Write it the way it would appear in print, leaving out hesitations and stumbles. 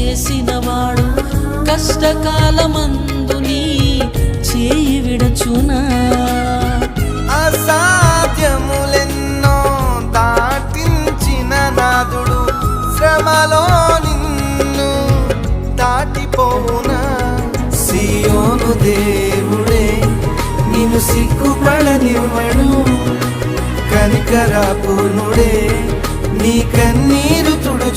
చేసినవాడు కష్టకాలమందు నీ చేయి విడచునా? అసాధ్యములెన్నో దాటించిన నాదుడు శ్రమలో నిన్ను దాటిపోవునా? సియోను దేవుడే నిన్ను సిగ్గుపడనివ్వడు, కనికరాపూర్ణుడే నీ కన్నీరు తుడు